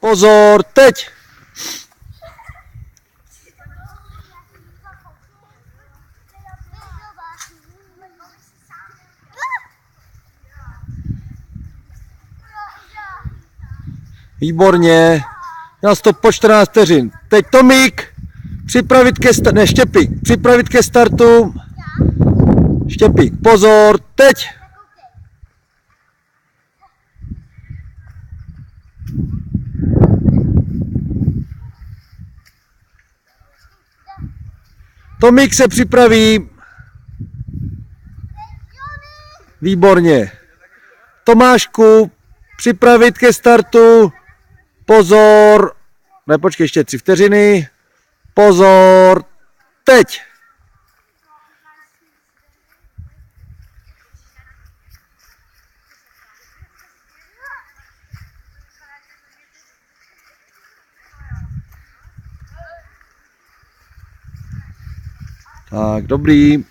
Pozor, teď! Výborně. Já stop po 14 vteřin. Teď Tomík. Připravit ke startu. Ne, Štěpík. Připravit ke startu. Štěpík. Pozor. Teď. Tomík se připraví. Výborně. Tomášku. Připravit ke startu. Pozor. Ne, počkej, ještě 3 vteřiny. Pozor. Teď. Tak, dobrý.